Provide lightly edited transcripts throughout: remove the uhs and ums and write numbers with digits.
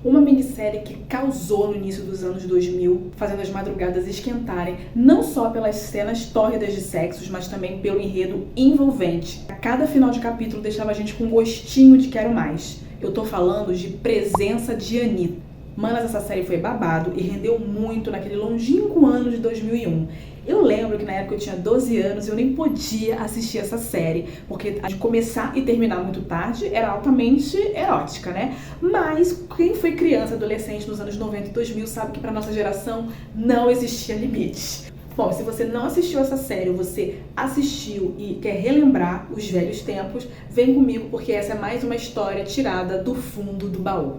Uma minissérie que causou no início dos anos 2000, fazendo as madrugadas esquentarem, não só pelas cenas tórridas de sexos, mas também pelo enredo envolvente. A cada final de capítulo deixava a gente com gostinho de quero mais. Eu tô falando de Presença de Anitta. Manas, essa série foi babado e rendeu muito naquele longínquo ano de 2001. Eu lembro que na época eu tinha 12 anos e eu nem podia assistir essa série, porque de começar e terminar muito tarde era altamente erótica, né? Mas quem foi criança, adolescente nos anos 90 e 2000 sabe que pra nossa geração não existia limite. Bom, se você não assistiu essa série, ou você assistiu e quer relembrar os velhos tempos, vem comigo porque essa é mais uma história tirada do fundo do baú.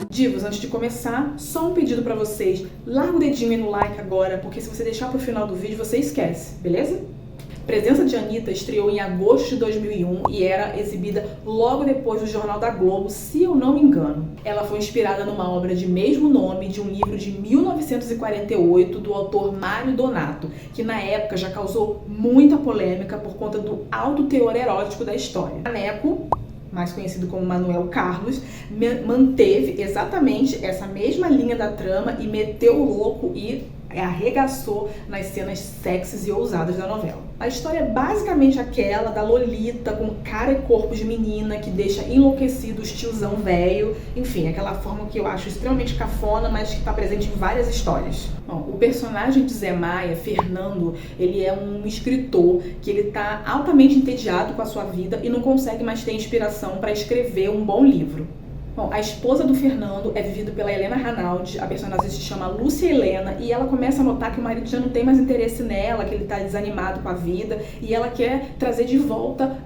Divos, antes de começar, só um pedido pra vocês. Larga o dedinho aí no like agora, porque se você deixar pro final do vídeo, você esquece, beleza? Presença de Anitta estreou em agosto de 2001 e era exibida logo depois do Jornal da Globo, se eu não me engano. Ela foi inspirada numa obra de mesmo nome, de um livro de 1948, do autor Mário Donato, que na época já causou muita polêmica por conta do alto teor erótico da história. Maneco, mais conhecido como Manuel Carlos, manteve exatamente essa mesma linha da trama e meteu o louco e arregaçou nas cenas sexys e ousadas da novela. A história é basicamente aquela da Lolita com cara e corpo de menina que deixa enlouquecido os tiozão velho, enfim, aquela forma que eu acho extremamente cafona, mas que está presente em várias histórias. Bom, o personagem de Zé Maia, Fernando, ele é um escritor que ele tá altamente entediado com a sua vida e não consegue mais ter inspiração para escrever um bom livro. Bom, a esposa do Fernando é vivida pela Helena Ranaldi, a personagem se chama Lúcia Helena, e ela começa a notar que o marido já não tem mais interesse nela, que ele tá desanimado com a vida, e ela quer trazer de volta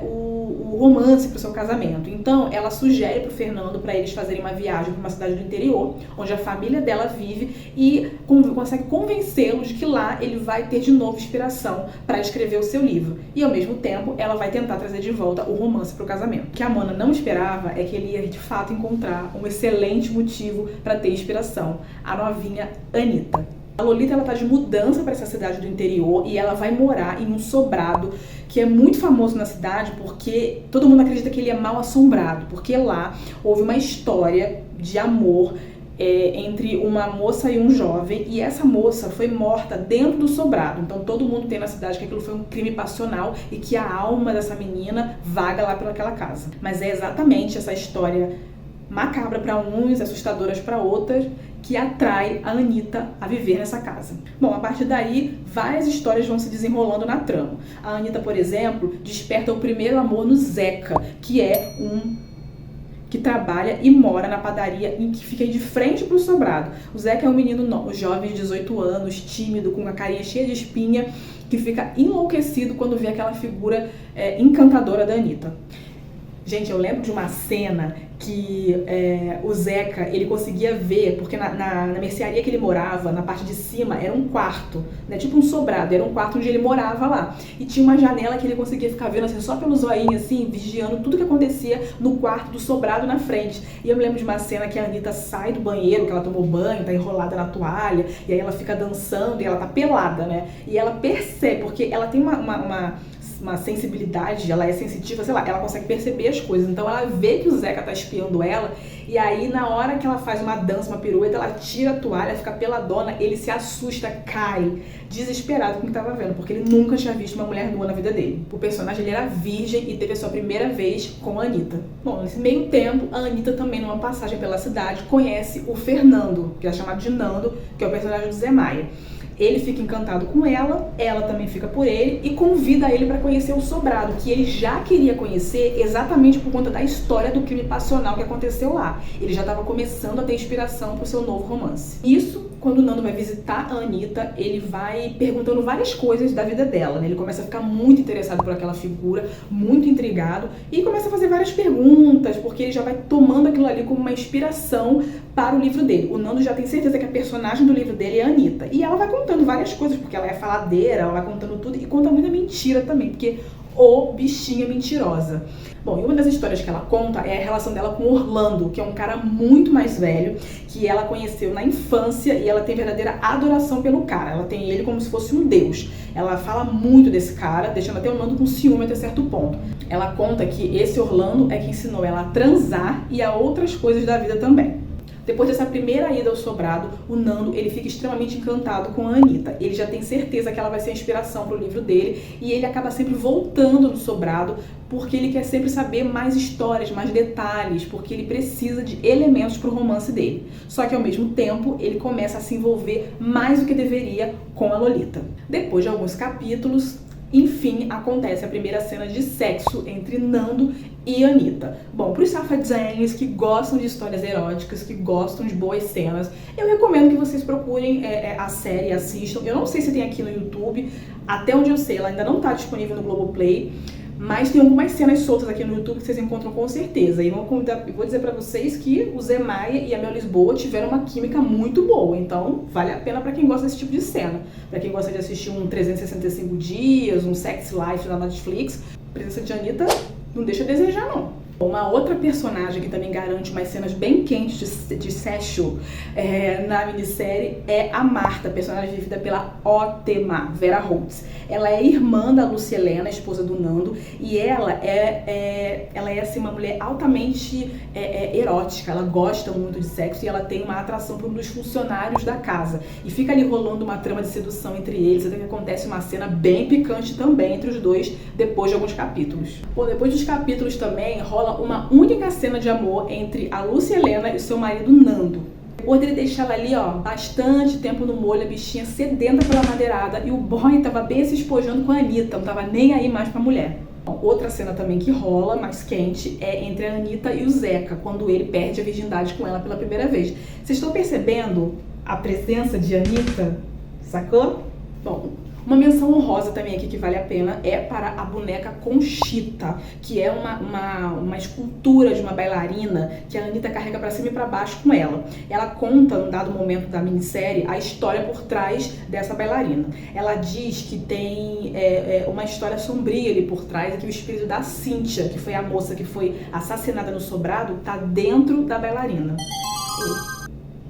o romance pro seu casamento. Então, ela sugere pro Fernando para eles fazerem uma viagem para uma cidade do interior, onde a família dela vive, e consegue convencê-lo de que lá ele vai ter de novo inspiração para escrever o seu livro. E, ao mesmo tempo, ela vai tentar trazer de volta o romance pro casamento. O que a Mona não esperava é que ele ia de fato encontrar um excelente motivo para ter inspiração, a novinha Anitta. A Lolita, ela tá de mudança para essa cidade do interior e ela vai morar em um sobrado que é muito famoso na cidade porque todo mundo acredita que ele é mal assombrado, porque lá houve uma história de amor entre uma moça e um jovem, e essa moça foi morta dentro do sobrado. Então todo mundo tem na cidade que aquilo foi um crime passional e que a alma dessa menina vaga lá pelaquela casa. Mas é exatamente essa história macabra para uns, assustadoras para outras, que atrai a Anitta a viver nessa casa. Bom, a partir daí, várias histórias vão se desenrolando na trama. A Anitta, por exemplo, desperta o primeiro amor no Zeca, que é que trabalha e mora na padaria em que fica de frente pro sobrado. O Zeca é um menino jovem de 18 anos, tímido, com uma carinha cheia de espinha, que fica enlouquecido quando vê aquela figura encantadora da Anitta. Gente, eu lembro de uma cena que o Zeca, ele conseguia ver, porque na mercearia que ele morava, na parte de cima, era um quarto, né, tipo um sobrado, era um quarto onde ele morava lá. E tinha uma janela que ele conseguia ficar vendo assim, só pelo zoinho, assim, vigiando tudo que acontecia no quarto do sobrado na frente. E eu me lembro de uma cena que a Anitta sai do banheiro, que ela tomou banho, tá enrolada na toalha, e aí ela fica dançando, e ela tá pelada, né, e ela percebe, porque ela tem uma sensibilidade, ela é sensitiva, sei lá, ela consegue perceber as coisas. Então ela vê que o Zeca tá espiando ela, e aí na hora que ela faz uma dança, uma pirueta, ela tira a toalha, fica peladona, ele se assusta, cai, desesperado com o que tava vendo, porque ele nunca tinha visto uma mulher nua na vida dele. O personagem, ele era virgem e teve a sua primeira vez com a Anitta. Bom, nesse meio tempo, a Anitta também, numa passagem pela cidade, conhece o Fernando, que é chamado de Nando, que é o personagem do Zé Maia. Ele fica encantado com ela também fica por ele e convida ele para conhecer o sobrado, que ele já queria conhecer exatamente por conta da história do crime passional que aconteceu lá. Ele já estava começando a ter inspiração para o seu novo romance. Isso, quando o Nando vai visitar a Anitta, ele vai perguntando várias coisas da vida dela, né? Ele começa a ficar muito interessado por aquela figura, muito intrigado, e começa a fazer várias perguntas, porque ele já vai tomando aquilo ali como uma inspiração para o livro dele. O Nando já tem certeza que a personagem do livro dele é a Anitta. E ela vai contando várias coisas, porque ela é faladeira, ela vai contando tudo e conta muita mentira também, porque o bichinha mentirosa. Bom, e uma das histórias que ela conta é a relação dela com Orlando, que é um cara muito mais velho, que ela conheceu na infância e ela tem verdadeira adoração pelo cara. Ela tem ele como se fosse um deus. Ela fala muito desse cara, deixando até o Nando com ciúme até certo ponto. Ela conta que esse Orlando é que ensinou ela a transar e a outras coisas da vida também. Depois dessa primeira ida ao sobrado, o Nando ele fica extremamente encantado com a Anitta. Ele já tem certeza que ela vai ser a inspiração para o livro dele e ele acaba sempre voltando no sobrado porque ele quer sempre saber mais histórias, mais detalhes, porque ele precisa de elementos para o romance dele. Só que ao mesmo tempo ele começa a se envolver mais do que deveria com a Lolita. Depois de alguns capítulos, enfim, acontece a primeira cena de sexo entre Nando e Anitta. Bom, para os safadinhos que gostam de histórias eróticas, que gostam de boas cenas, eu recomendo que vocês procurem a série, assistam. Eu não sei se tem aqui no YouTube, até onde eu sei, ela ainda não está disponível no Globoplay, mas tem algumas cenas soltas aqui no YouTube que vocês encontram com certeza. E vou dizer pra vocês que o Zé Maia e a Mel Lisboa tiveram uma química muito boa. Então, vale a pena pra quem gosta desse tipo de cena. Pra quem gosta de assistir um 365 Dias, um Sex Life na Netflix, a presença de Anitta não deixa a desejar, não. Uma outra personagem que também garante umas cenas bem quentes de sexo na minissérie é a Marta, personagem vivida pela ótima Vera Holtz. Ela é irmã da Lúcia Helena, esposa do Nando, e ela é assim, uma mulher altamente erótica. Ela gosta muito de sexo e ela tem uma atração por um dos funcionários da casa. E fica ali rolando uma trama de sedução entre eles, até que acontece uma cena bem picante também entre os dois, depois de alguns capítulos. Bom, depois dos capítulos também rola uma única cena de amor entre a Lúcia Helena e o seu marido Nando. Depois dele deixar ela ali, ó, bastante tempo no molho, a bichinha sedenta pela madeirada, e o boy tava bem se espojando com a Anitta, não tava nem aí mais pra mulher. Bom, outra cena também que rola, mais quente, é entre a Anitta e o Zeca, quando ele perde a virgindade com ela pela primeira vez. Vocês estão percebendo a presença de Anitta? Sacou? Bom, uma menção honrosa também aqui que vale a pena é para a boneca Conchita, que é uma escultura de uma bailarina que a Anitta carrega para cima e para baixo com ela. Ela conta, num dado momento da minissérie, a história por trás dessa bailarina. Ela diz que tem uma história sombria ali por trás e que o espírito da Cíntia, que foi a moça que foi assassinada no sobrado, tá dentro da bailarina.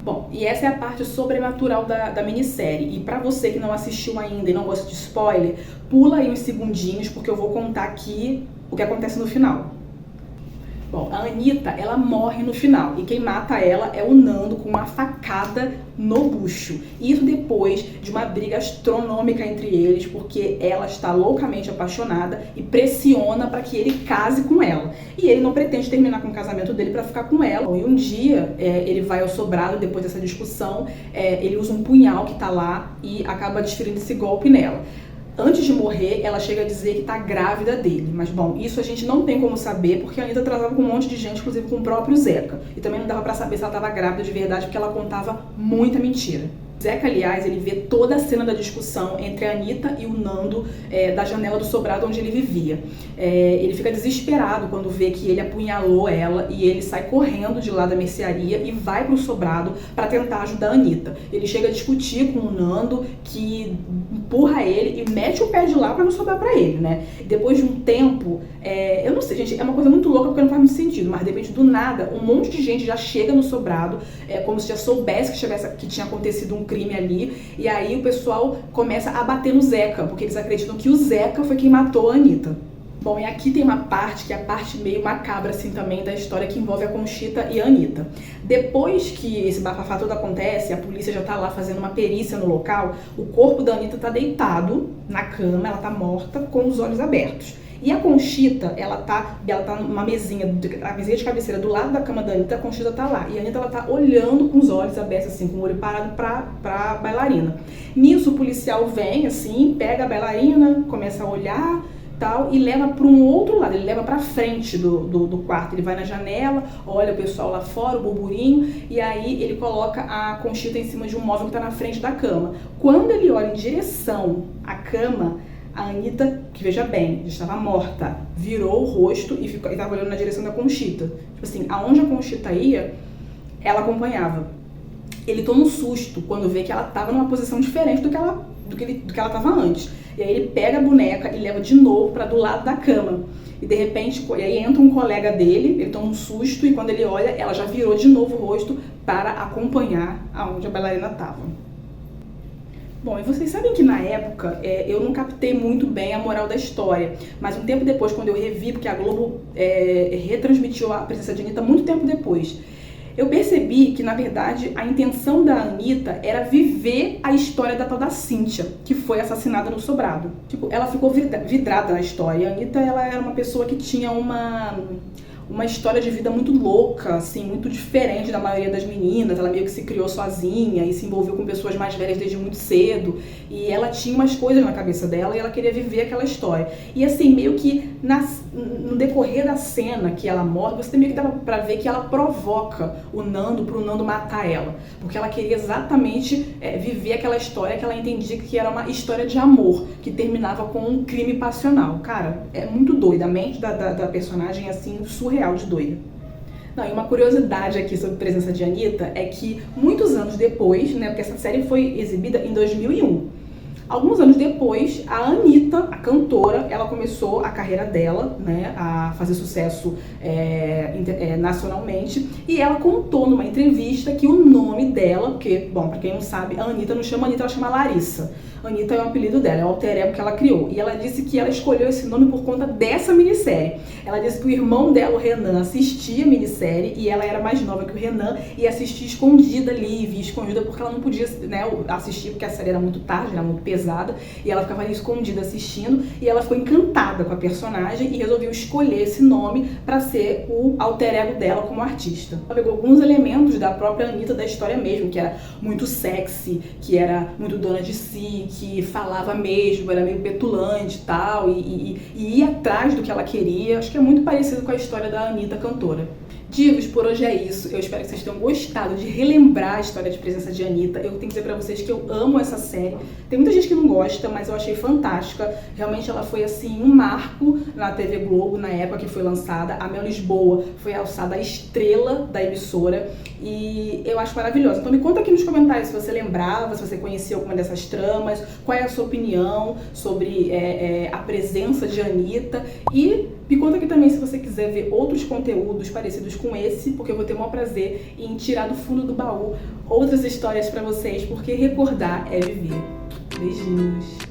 Bom, e essa é a parte sobrenatural da minissérie. E pra você que não assistiu ainda e não gosta de spoiler, pula aí uns segundinhos, porque eu vou contar aqui o que acontece no final. Bom, a Anitta, ela morre no final, e quem mata ela é o Nando com uma facada no bucho. Isso depois de uma briga astronômica entre eles, porque ela está loucamente apaixonada e pressiona para que ele case com ela. E ele não pretende terminar com o casamento dele para ficar com ela. E um dia ele vai ao sobrado, depois dessa discussão, ele usa um punhal que tá lá e acaba desferindo esse golpe nela. Antes de morrer, ela chega a dizer que tá grávida dele. Mas, bom, isso a gente não tem como saber, porque a Anitta transava com um monte de gente, inclusive com o próprio Zeca. E também não dava pra saber se ela tava grávida de verdade, porque ela contava muita mentira. Zeca, aliás, ele vê toda a cena da discussão entre a Anitta e o Nando da janela do sobrado onde ele vivia. Ele fica desesperado quando vê que ele apunhalou ela e ele sai correndo de lá da mercearia e vai pro sobrado para tentar ajudar a Anitta. Ele chega a discutir com o Nando, que empurra ele e mete o pé de lá para não sobrar para ele, né? Depois de um tempo, eu não sei, gente, é uma coisa muito louca porque não faz muito sentido, mas de repente, do nada, um monte de gente já chega no sobrado, como se já soubesse que tinha acontecido um crime ali, e aí o pessoal começa a bater no Zeca, porque eles acreditam que o Zeca foi quem matou a Anitta. Bom, e aqui tem uma parte que é a parte meio macabra, assim, também da história, que envolve a Conchita e a Anitta. Depois que esse bafafá todo acontece, a polícia já tá lá fazendo uma perícia no local, o corpo da Anitta tá deitado na cama, ela tá morta, com os olhos abertos. E a Conchita, ela tá numa mesinha, a mesinha de cabeceira do lado da cama da Anitta, a Conchita tá lá. E a Anitta, ela tá olhando com os olhos abertos, assim, com o olho parado pra bailarina. Nisso, o policial vem, assim, pega a bailarina, começa a olhar, tal, e leva para um outro lado, ele leva para frente do quarto, ele vai na janela, olha o pessoal lá fora, o burburinho, e aí ele coloca a Conchita em cima de um móvel que está na frente da cama. Quando ele olha em direção à cama, a Anitta, que veja bem, já estava morta, virou o rosto e estava olhando na direção da Conchita. Tipo assim, aonde a Conchita ia, ela acompanhava. Ele toma um susto quando vê que ela estava numa posição diferente do que ela estava antes. E aí ele pega a boneca e leva de novo para do lado da cama. E de repente, e aí entra um colega dele, ele toma um susto e quando ele olha, ela já virou de novo o rosto para acompanhar aonde a bailarina estava. Bom, e vocês sabem que na época eu não captei muito bem a moral da história, mas um tempo depois, quando eu revi, porque a Globo retransmitiu a presença de Anitta muito tempo depois, eu percebi que, na verdade, a intenção da Anitta era viver a história da tal da Cíntia, que foi assassinada no sobrado. Tipo, ela ficou vidrada na história. A Anitta, ela era uma pessoa que tinha uma história de vida muito louca, assim, muito diferente da maioria das meninas. Ela meio que se criou sozinha e se envolveu com pessoas mais velhas desde muito cedo. E ela tinha umas coisas na cabeça dela e ela queria viver aquela história. E assim, meio que no decorrer da cena que ela morre, você meio que dá pra ver que ela provoca o Nando pro Nando matar ela. Porque ela queria exatamente viver aquela história que ela entendia que era uma história de amor, que terminava com um crime passional. Cara, é muito doida. A mente da personagem é assim, surreal de doida. Não, e uma curiosidade aqui sobre a presença de Anitta é que muitos anos depois, né, porque essa série foi exibida em 2001, alguns anos depois, a Anitta, a cantora, ela começou a carreira dela, né, a fazer sucesso nacionalmente, e ela contou numa entrevista que o nome dela, porque, bom, pra quem não sabe, a Anitta não chama Anitta, ela chama Larissa. Anitta é o apelido dela, é o alter ego que ela criou. E ela disse que ela escolheu esse nome por conta dessa minissérie. Ela disse que o irmão dela, o Renan, assistia a minissérie e ela era mais nova que o Renan e assistia escondida ali, via escondida porque ela não podia, né, assistir porque a série era muito tarde, era muito pesada, e ela ficava ali escondida assistindo e ela ficou encantada com a personagem e resolveu escolher esse nome para ser o alter ego dela como artista. Ela pegou alguns elementos da própria Anitta da história mesmo, que era muito sexy, que era muito dona de si, que falava mesmo, era meio petulante e tal, e ia atrás do que ela queria. Acho que é muito parecido com a história da Anitta cantora. Divos, por hoje é isso. Eu espero que vocês tenham gostado de relembrar a história de presença de Anitta. Eu tenho que dizer pra vocês que eu amo essa série. Tem muita gente que não gosta, mas eu achei fantástica. Realmente ela foi, assim, um marco na TV Globo, na época que foi lançada. A Mel Lisboa foi alçada a estrela da emissora e eu acho maravilhosa. Então me conta aqui nos comentários se você lembrava, se você conhecia alguma dessas tramas, qual é a sua opinião sobre a presença de Anitta, e me conta aqui também se você quiser ver outros conteúdos parecidos com esse, porque eu vou ter o maior prazer em tirar do fundo do baú outras histórias pra vocês, porque recordar é viver. Beijinhos!